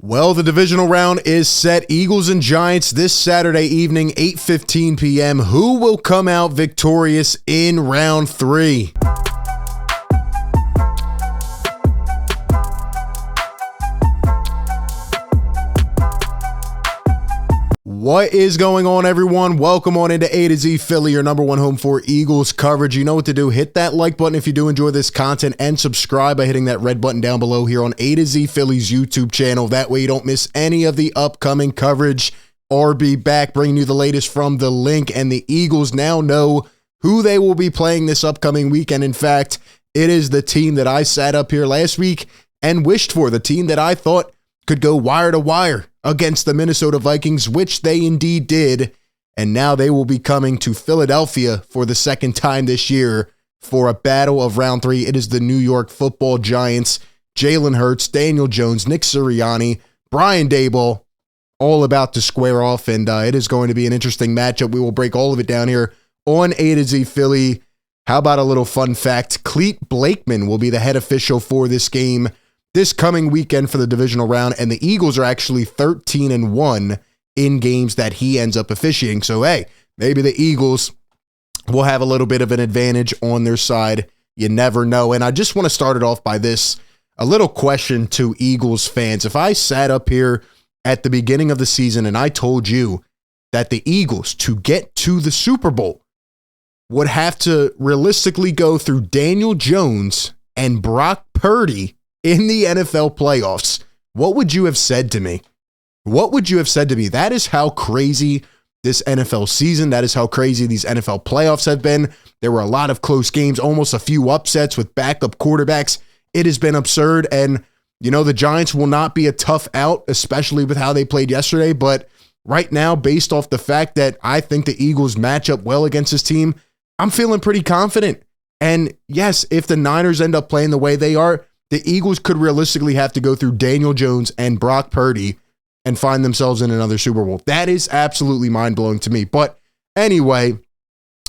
Well, the divisional round is set. Eagles and Giants this Saturday evening, 8:15 p.m. Who will come out victorious in round 3? What is going on, everyone? Welcome on into A to Z Philly, your number one home for Eagles coverage. You know what to do. Hit that like button if you do enjoy this content, and subscribe by hitting that red button down below here on A to Z Philly's YouTube channel. That way you don't miss any of the upcoming coverage. RB back, bringing you the latest from the Linc, and the Eagles now know who they will be playing this upcoming weekend. In fact, it is the team that I sat up here last week and wished for, the team that I thought could go wire to wire against the Minnesota Vikings, which they indeed did. And now they will be coming to Philadelphia for the second time this year for a battle of round 3. It is the New York Football Giants, Jalen Hurts, Daniel Jones, Nick Sirianni, Brian Daboll, all about to square off. And it is going to be an interesting matchup. We will break all of it down here on A to Z Philly. How about a little fun fact? Clete Blakeman will be the head official for this game this coming weekend for the divisional round, and the Eagles are actually 13-1 in games that he ends up officiating. So, hey, maybe the Eagles will have a little bit of an advantage on their side. You never know. And I just want to start it off by this, a little question to Eagles fans. If I sat up here at the beginning of the season and I told you that the Eagles, to get to the Super Bowl, would have to realistically go through Daniel Jones and Brock Purdy in the NFL playoffs, what would you have said to me? What would you have said to me? That is how crazy this NFL season, that is how crazy these NFL playoffs have been. There were a lot of close games, almost a few upsets with backup quarterbacks. It has been absurd. And, you know, the Giants will not be a tough out, especially with how they played yesterday. But right now, based off the fact that I think the Eagles match up well against this team, I'm feeling pretty confident. And yes, if the Niners end up playing the way they are, the Eagles could realistically have to go through Daniel Jones and Brock Purdy and find themselves in another Super Bowl. That is absolutely mind-blowing to me. But anyway,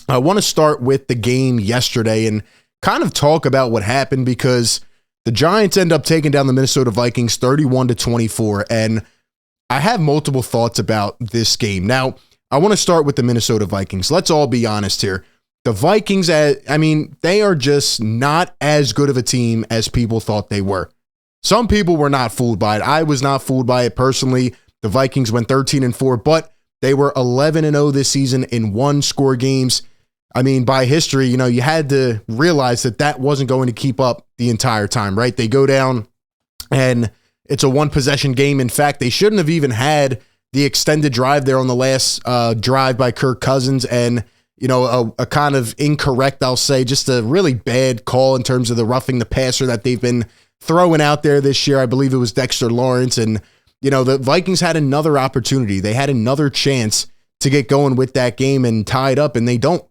I want to start with the game yesterday and kind of talk about what happened, because the Giants end up taking down the Minnesota Vikings 31-24, and I have multiple thoughts about this game. Now, I want to start with the Minnesota Vikings. Let's all be honest here. The Vikings, they are just not as good of a team as people thought they were. Some people were not fooled by it. I was not fooled by it personally. The Vikings went 13-4, but they were 11-0 this season in one-score games. I mean, by history, you know, you had to realize that that wasn't going to keep up the entire time, right? They go down, and it's a one-possession game. In fact, they shouldn't have even had the extended drive there on the last drive by Kirk Cousins, and you know, a kind of incorrect, I'll say, just a really bad call in terms of the roughing the passer that they've been throwing out there this year. I believe it was Dexter Lawrence. And, you know, the Vikings had another opportunity. They had another chance to get going with that game and tie it up, and they don't.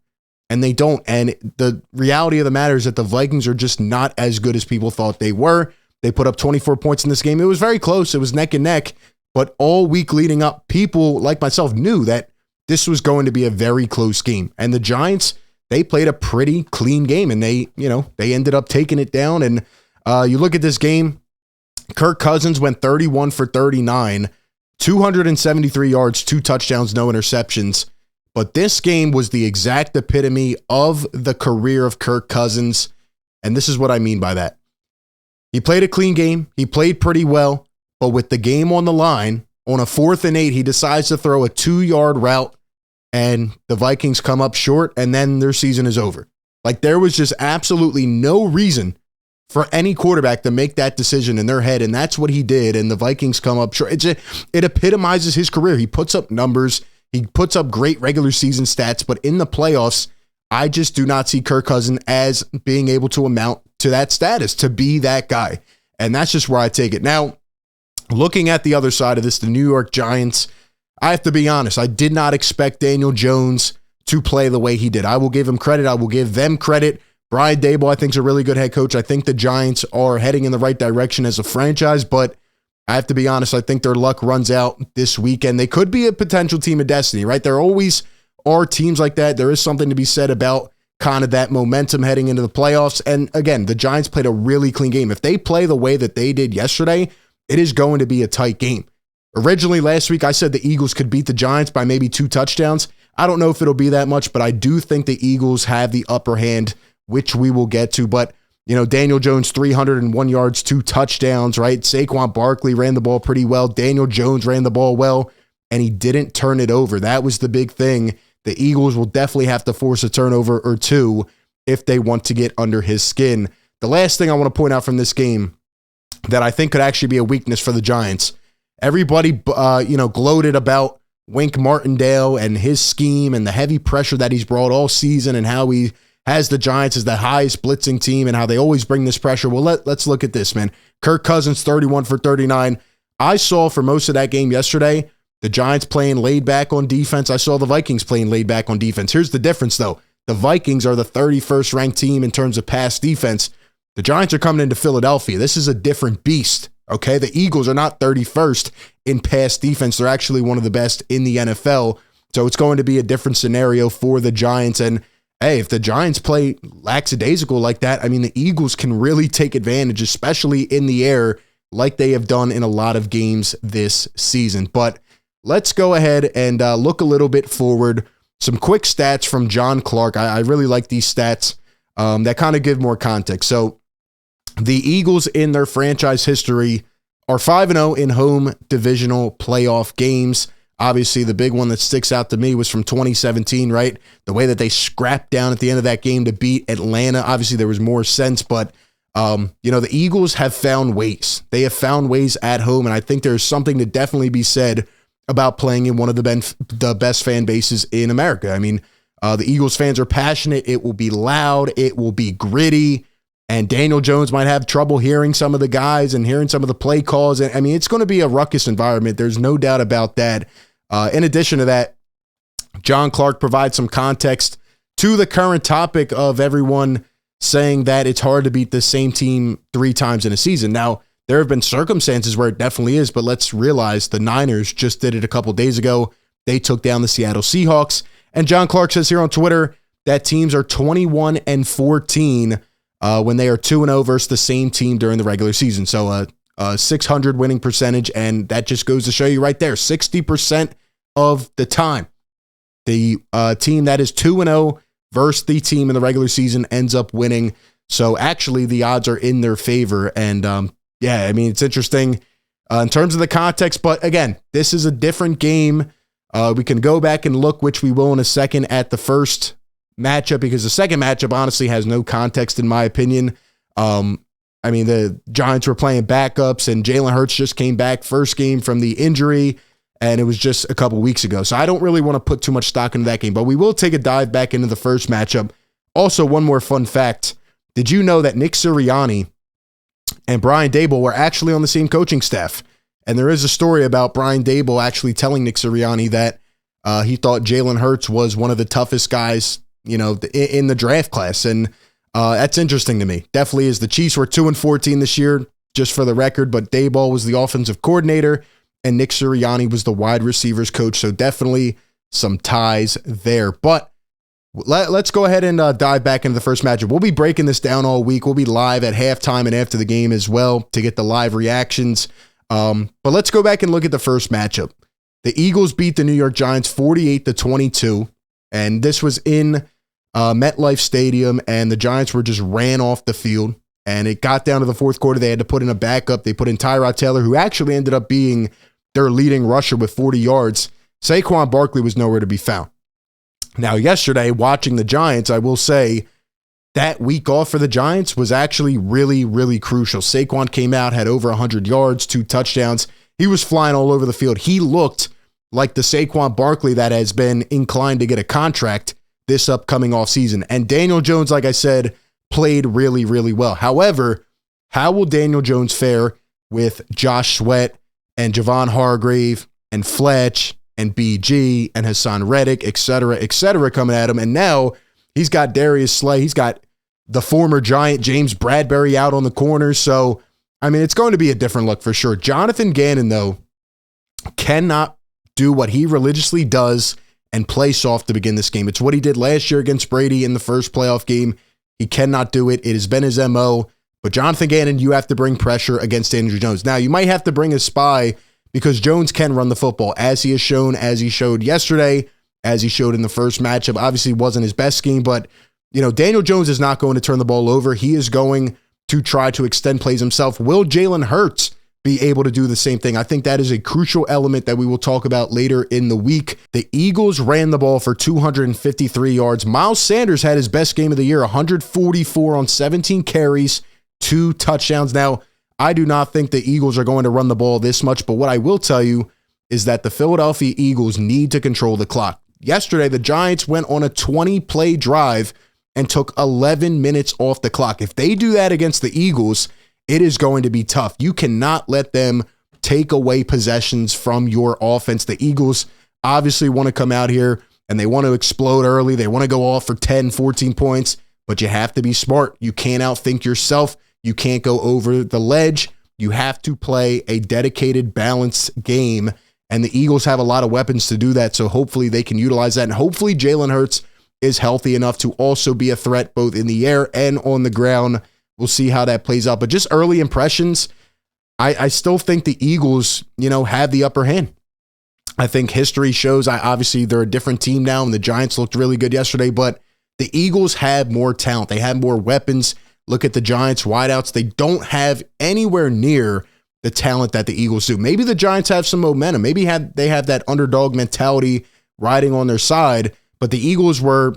And the reality of the matter is that the Vikings are just not as good as people thought they were. They put up 24 points in this game. It was very close. It was neck and neck. But all week leading up, people like myself knew that this was going to be a very close game. And the Giants, they played a pretty clean game, and they ended up taking it down. And you look at this game, Kirk Cousins went 31 for 39, 273 yards, 2 touchdowns, no interceptions. But this game was the exact epitome of the career of Kirk Cousins. And this is what I mean by that. He played a clean game. He played pretty well. But with the game on the line, on a 4th and 8, he decides to throw a 2-yard route, and the Vikings come up short, and then their season is over. Like, there was just absolutely no reason for any quarterback to make that decision in their head, and that's what he did, and the Vikings come up short. It epitomizes his career. He puts up numbers. He puts up great regular season stats, but in the playoffs, I just do not see Kirk Cousins as being able to amount to that status, to be that guy, and that's just where I take it. Now, looking at the other side of this, the New York Giants, I have to be honest, I did not expect Daniel Jones to play the way he did. I will give him credit. I will give them credit. Brian Daboll, I think, is a really good head coach. I think the Giants are heading in the right direction as a franchise, but I have to be honest, I think their luck runs out this weekend. They could be a potential team of destiny, right? There always are teams like that. There is something to be said about kind of that momentum heading into the playoffs. And again, the Giants played a really clean game. If they play the way that they did yesterday, it is going to be a tight game. Originally, last week, I said the Eagles could beat the Giants by maybe 2 touchdowns. I don't know if it'll be that much, but I do think the Eagles have the upper hand, which we will get to. But, Daniel Jones, 301 yards, 2 touchdowns, right? Saquon Barkley ran the ball pretty well. Daniel Jones ran the ball well, and he didn't turn it over. That was the big thing. The Eagles will definitely have to force a turnover or 2 if they want to get under his skin. The last thing I want to point out from this game that I think could actually be a weakness for the Giants, everybody, gloated about Wink Martindale and his scheme and the heavy pressure that he's brought all season and how he has the Giants as the highest blitzing team and how they always bring this pressure. Well, let's look at this, man. Kirk Cousins, 31 for 39. I saw for most of that game yesterday, the Giants playing laid back on defense. I saw the Vikings playing laid back on defense. Here's the difference, though. The Vikings are the 31st ranked team in terms of pass defense. The Giants are coming into Philadelphia. This is a different beast, okay? The Eagles are not 31st in pass defense. They're actually one of the best in the NFL. So it's going to be a different scenario for the Giants. And hey, if the Giants play lackadaisical like that, I mean, the Eagles can really take advantage, especially in the air, like they have done in a lot of games this season. But let's go ahead and look a little bit forward. Some quick stats from John Clark. I really like these stats that kind of give more context. So the Eagles in their franchise history are 5-0 in home divisional playoff games. Obviously, the big one that sticks out to me was from 2017, right? The way that they scrapped down at the end of that game to beat Atlanta. Obviously, there was more sense, but the Eagles have found ways. They have found ways at home, and I think there's something to definitely be said about playing in one of the best fan bases in America. I mean, the Eagles fans are passionate. It will be loud. It will be gritty. And Daniel Jones might have trouble hearing some of the guys and hearing some of the play calls. And I mean, it's going to be a ruckus environment. There's no doubt about that. In addition to that, John Clark provides some context to the current topic of everyone saying that it's hard to beat the same team 3 times in a season. Now, there have been circumstances where it definitely is, but let's realize the Niners just did it a couple days ago. They took down the Seattle Seahawks. And John Clark says here on Twitter that teams are 21-14 when they are 2-0 versus the same team during the regular season. So a 600 winning percentage, and that just goes to show you right there, 60% of the time, the team that is 2-0 versus the team in the regular season ends up winning. So actually the odds are in their favor. And yeah, I mean, it's interesting in terms of the context, but again, this is a different game. We can go back and look, which we will in a second, at the first matchup, because the second matchup honestly has no context in my opinion. I mean, the Giants were playing backups and Jalen Hurts just came back first game from the injury, and it was just a couple weeks ago. So I don't really want to put too much stock into that game, but we will take a dive back into the first matchup. Also, one more fun fact. Did you know that Nick Sirianni and Brian Daboll were actually on the same coaching staff? And there is a story about Brian Daboll actually telling Nick Sirianni that he thought Jalen Hurts was one of the toughest guys, in the draft class. And that's interesting to me. Definitely is. The Chiefs were 2-14 this year, just for the record, but Daboll was the offensive coordinator and Nick Sirianni was the wide receivers coach. So definitely some ties there. But let's go ahead and dive back into the first matchup. We'll be breaking this down all week. We'll be live at halftime and after the game as well to get the live reactions. But let's go back and look at the first matchup. The Eagles beat the New York Giants 48-22, and this was in MetLife Stadium, and the Giants were just ran off the field, and it got down to the fourth quarter. They had to put in a backup. They put in Tyrod Taylor, who actually ended up being their leading rusher with 40 yards. Saquon Barkley was nowhere to be found. Now, yesterday, watching the Giants, I will say that week off for the Giants was actually really, really crucial. Saquon came out, had over 100 yards, 2 touchdowns. He was flying all over the field. He looked like the Saquon Barkley that has been inclined to get a contract this upcoming offseason. And Daniel Jones, like I said, played really, really well. However, how will Daniel Jones fare with Josh Sweat and Javon Hargrave and Fletch and BG and Hassan Reddick, et cetera, coming at him? And now he's got Darius Slay. He's got the former Giant James Bradbury out on the corner. So, I mean, it's going to be a different look for sure. Jonathan Gannon, though, cannot do what he religiously does and play soft to begin this game. It's what he did last year against Brady in the first playoff game. He cannot do it. It has been his MO. But Jonathan Gannon, you have to bring pressure against Daniel Jones. Now, you might have to bring a spy because Jones can run the football, as he has shown, as he showed yesterday, as he showed in the first matchup. Obviously, wasn't his best scheme, but Daniel Jones is not going to turn the ball over. He is going to try to extend plays himself. Will Jalen Hurts be able to do the same thing? I think that is a crucial element that we will talk about later in the week. The Eagles ran the ball for 253 yards. Miles Sanders had his best game of the year, 144 on 17 carries, 2 touchdowns. Now, I do not think the Eagles are going to run the ball this much, but what I will tell you is that the Philadelphia Eagles need to control the clock. Yesterday, the Giants went on a 20-play drive and took 11 minutes off the clock. If they do that against the Eagles, it is going to be tough. You cannot let them take away possessions from your offense. The Eagles obviously want to come out here and they want to explode early. They want to go off for 10, 14 points, but you have to be smart. You can't outthink yourself. You can't go over the ledge. You have to play a dedicated, balanced game, and the Eagles have a lot of weapons to do that, so hopefully they can utilize that, and hopefully Jalen Hurts is healthy enough to also be a threat both in the air and on the ground. We'll see how that plays out. But just early impressions, I still think the Eagles, have the upper hand. I think history shows, obviously they're a different team now, and the Giants looked really good yesterday, but the Eagles have more talent. They have more weapons. Look at the Giants wideouts. They don't have anywhere near the talent that the Eagles do. Maybe the Giants have some momentum. Maybe they have that underdog mentality riding on their side, but the Eagles were,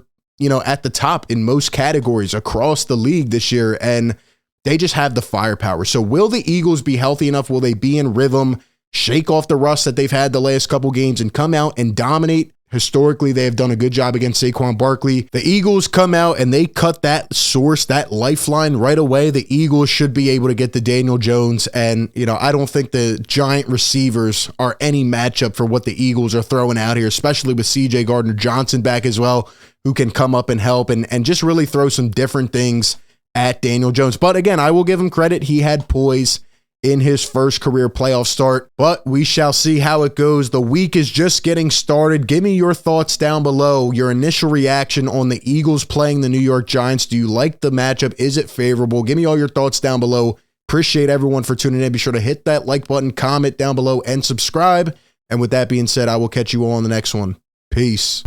at the top in most categories across the league this year, and they just have the firepower. So will the Eagles be healthy enough? Will they be in rhythm, shake off the rust that they've had the last couple games and come out and dominate? Historically, they have done a good job against Saquon Barkley. The Eagles come out and they cut that source, that lifeline right away. The Eagles should be able to get to Daniel Jones. And, I don't think the Giant receivers are any matchup for what the Eagles are throwing out here, especially with C.J. Gardner-Johnson back as well, who can come up and help and just really throw some different things at Daniel Jones. But again, I will give him credit. He had poise in his first career playoff start, but we shall see how it goes. The week is just getting started. Give me your thoughts down below, your initial reaction on the Eagles playing the New York Giants. Do you like the matchup? Is it favorable? Give me all your thoughts down below. Appreciate everyone for tuning in. Be sure to hit that like button, comment down below, and subscribe. And with that being said, I will catch you all on the next one. Peace.